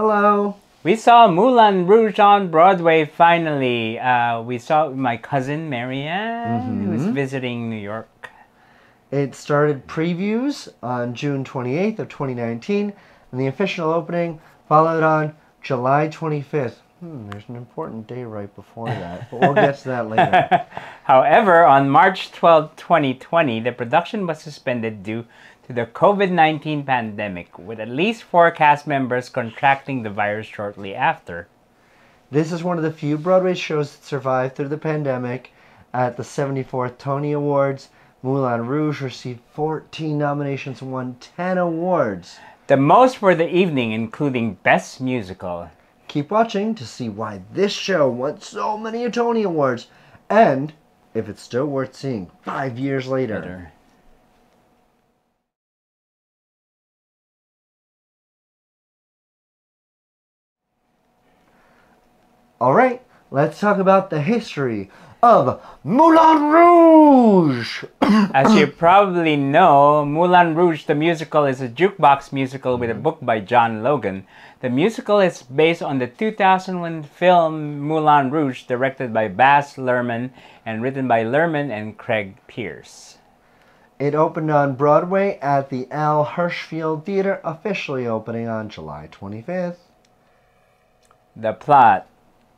Hello. We saw Moulin Rouge on Broadway finally. We saw my cousin Marianne, who was visiting New York. It started previews on June 28th of 2019, and the official opening followed on July 25th. There's an important day right before that, but we'll get to that later. However, on March 12, 2020, the production was suspended due to the COVID-19 pandemic, with at least 4 cast members contracting the virus shortly after. This is one of the few Broadway shows that survived through the pandemic. At the 74th Tony Awards, Moulin Rouge received 14 nominations and won 10 awards. The most for the evening, including Best Musical. Keep watching to see why this show won so many Tony Awards, and if it's still worth seeing 5 years later. Alright, let's talk about the history of Moulin Rouge! As you probably know, Moulin Rouge the musical is a jukebox musical with a book by John Logan. The musical is based on the 2001 film Moulin Rouge, directed by Baz Luhrmann and written by Luhrmann and Craig Pearce. It opened on Broadway at the Al Hirschfeld Theater, officially opening on July 25th. The plot.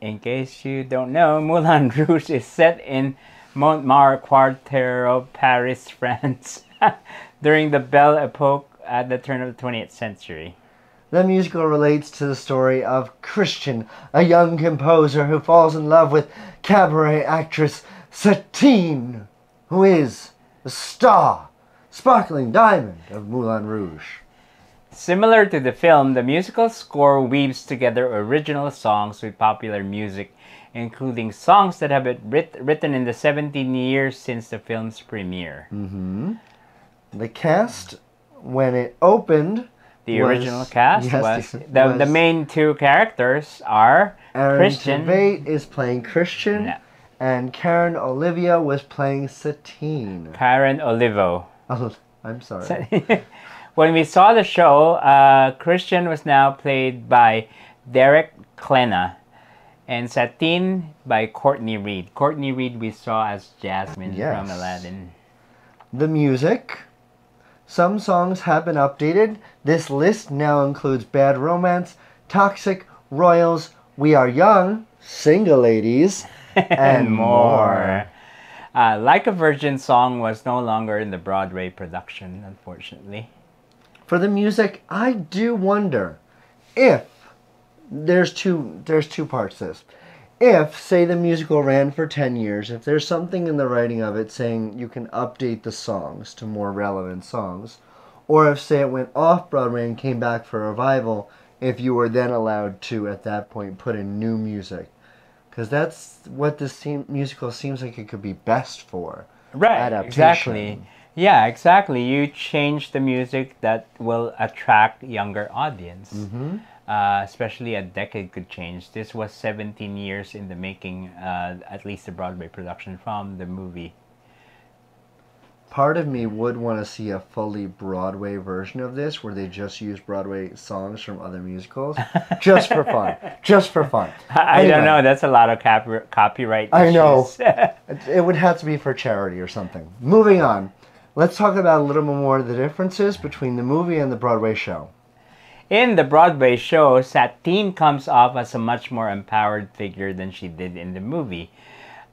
In case you don't know, Moulin Rouge is set in Montmartre quarter of Paris, France, during the Belle Epoque at the turn of the 20th century. The musical relates to the story of Christian, a young composer who falls in love with cabaret actress Satine, who is the star, sparkling diamond of Moulin Rouge. Similar to the film, the musical score weaves together original songs with popular music, including songs that have been written in the 17 years since the film's premiere. The cast, when it opened, the original cast was the main 2 characters are Aaron Christian. Tveit is playing Christian, and Karen Olivia was playing Satine. Karen Olivo. Oh, I'm sorry. When we saw the show, Christian was now played by Derek Klena, and Satine by Courtney Reed. Courtney Reed we saw as Jasmine from Aladdin. The music. Some songs have been updated. This list now includes Bad Romance, Toxic, Royals, We Are Young, Single Ladies, and more. Like a Virgin song was no longer in the Broadway production, unfortunately. For the music, I do wonder if there's two parts to this. If, say, the musical ran for 10 years, if there's something in the writing of it saying you can update the songs to more relevant songs, or if, say, it went off Broadway and came back for a revival, if you were then allowed to, at that point, put in new music. Because that's what this musical seems like it could be best for. Right, adaptation. Exactly. Yeah, exactly. You change the music that will attract younger audience. Especially a decade could change. This was 17 years in the making, at least the Broadway production from the movie. Part of me would want to see a fully Broadway version of this where they just use Broadway songs from other musicals. Just for fun. Just for fun. I don't know. That's a lot of copyright issues. I know. It would have to be for charity or something. Moving on. Let's talk about a little more of the differences between the movie and the Broadway show. In the Broadway show, Satine comes off as a much more empowered figure than she did in the movie.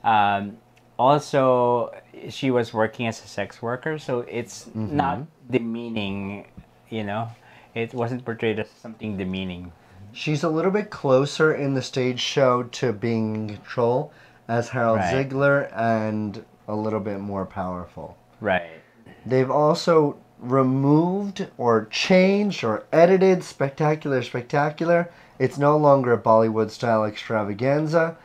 Also, she was working as a sex worker, so it's not demeaning, you know. It wasn't portrayed as something demeaning. She's a little bit closer in the stage show to being in control as Harold Ziegler and a little bit more powerful. Right. They've also removed or changed or edited Spectacular Spectacular. It's no longer a Bollywood-style extravaganza.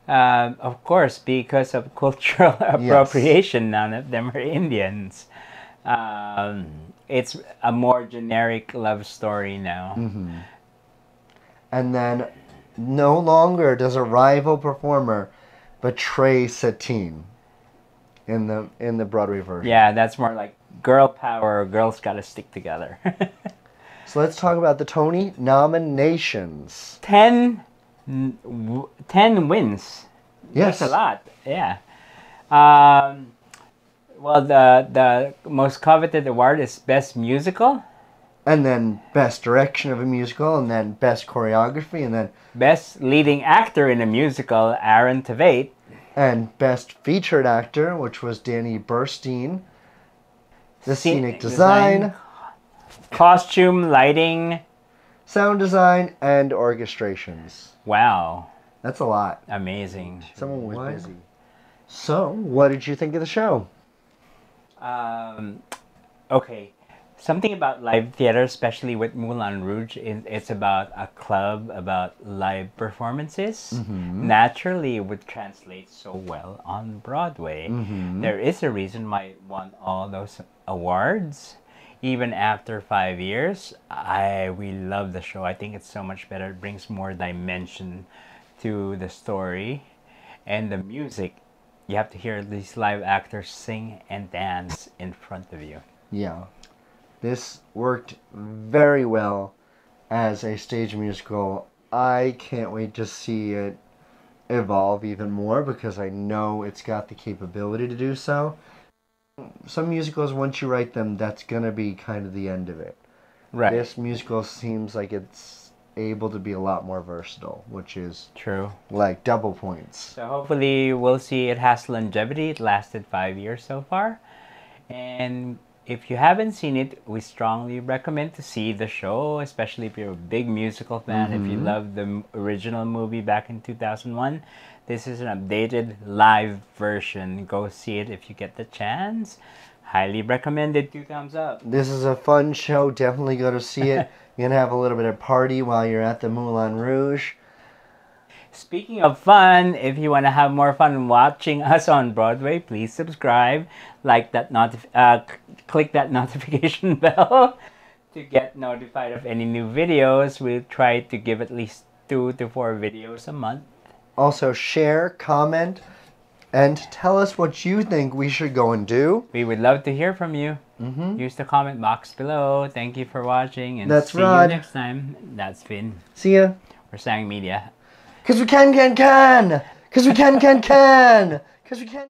Of course, because of cultural appropriation, none of them are Indians. It's a more generic love story now. And then no longer does a rival performer betray Satine in the Broadway version. Yeah, that's more like girl power. Girls gotta stick together. So let's talk about the Tony nominations. 10 wins. Yes. That's a lot. Yeah. Well, the most coveted award is Best Musical. And then Best Direction of a Musical, and then Best Choreography, and then Best Leading Actor in a Musical, Aaron Tveit. And Best Featured Actor, which was Danny Burstein. The Scenic Design, Costume, Lighting, Sound Design, and Orchestrations. Wow. That's a lot. Amazing. Someone was busy. So, what did you think of the show? Okay. Something about live theater, especially with Moulin Rouge, it's about a club, about live performances. Naturally, it would translate so well on Broadway. There is a reason why it won all those awards. Even after 5 years, we love the show. I think it's so much better. It brings more dimension to the story. And the music, you have to hear these live actors sing and dance in front of you. Yeah. This worked very well as a stage musical. I can't wait to see it evolve even more because I know it's got the capability to do so. Some musicals, once you write them, that's going to be kind of the end of it. Right. This musical seems like it's able to be a lot more versatile, which is true. Like double points. So hopefully we'll see it has longevity. It lasted 5 years so far. And if you haven't seen it, we strongly recommend to see the show, especially if you're a big musical fan. If you love the original movie back in 2001, this is an updated live version. Go see it if you get the chance. Highly recommended. 2 thumbs up. This is a fun show. Definitely go to see it. You're going to have a little bit of party while you're at the Moulin Rouge. Speaking of fun, if you want to have more fun watching us on Broadway, please subscribe, like that click that notification bell to get notified of any new videos. We'll try to give at least 2 to 4 videos a month. Also share, comment, and tell us what you think we should go and do. We would love to hear from you. Use the comment box below. Thank you for watching, and That's see Rod. you next time. That's Finn. See ya. We're Sang Media. 'Cause we can. 'Cause we can. 'Cause we can.